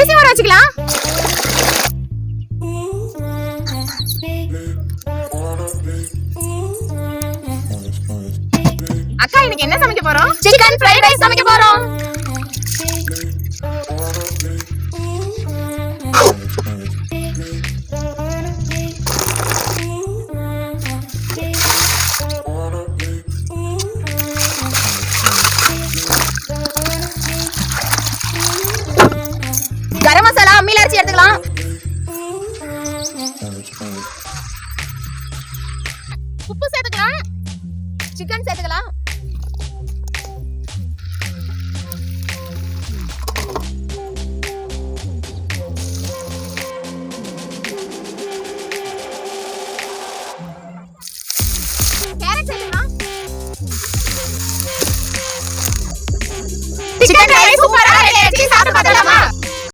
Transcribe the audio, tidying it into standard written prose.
அரிசி ஊற வச்சுக்கலாம். அக்கா இன்னைக்கு என்ன சமைக்க போறோம்? சிக்கன் ஃப்ரைட் ரைஸ் சமைக்க போறோம். கரம் மசாலா அம்மியில அரைச்சி எடுத்துக்கலாம். உப்பு சேர்த்துக்கலாம். சிக்கன் சேர்த்துக்கலாம். கேரட் சேர்த்துக்கலாம். Chicken rice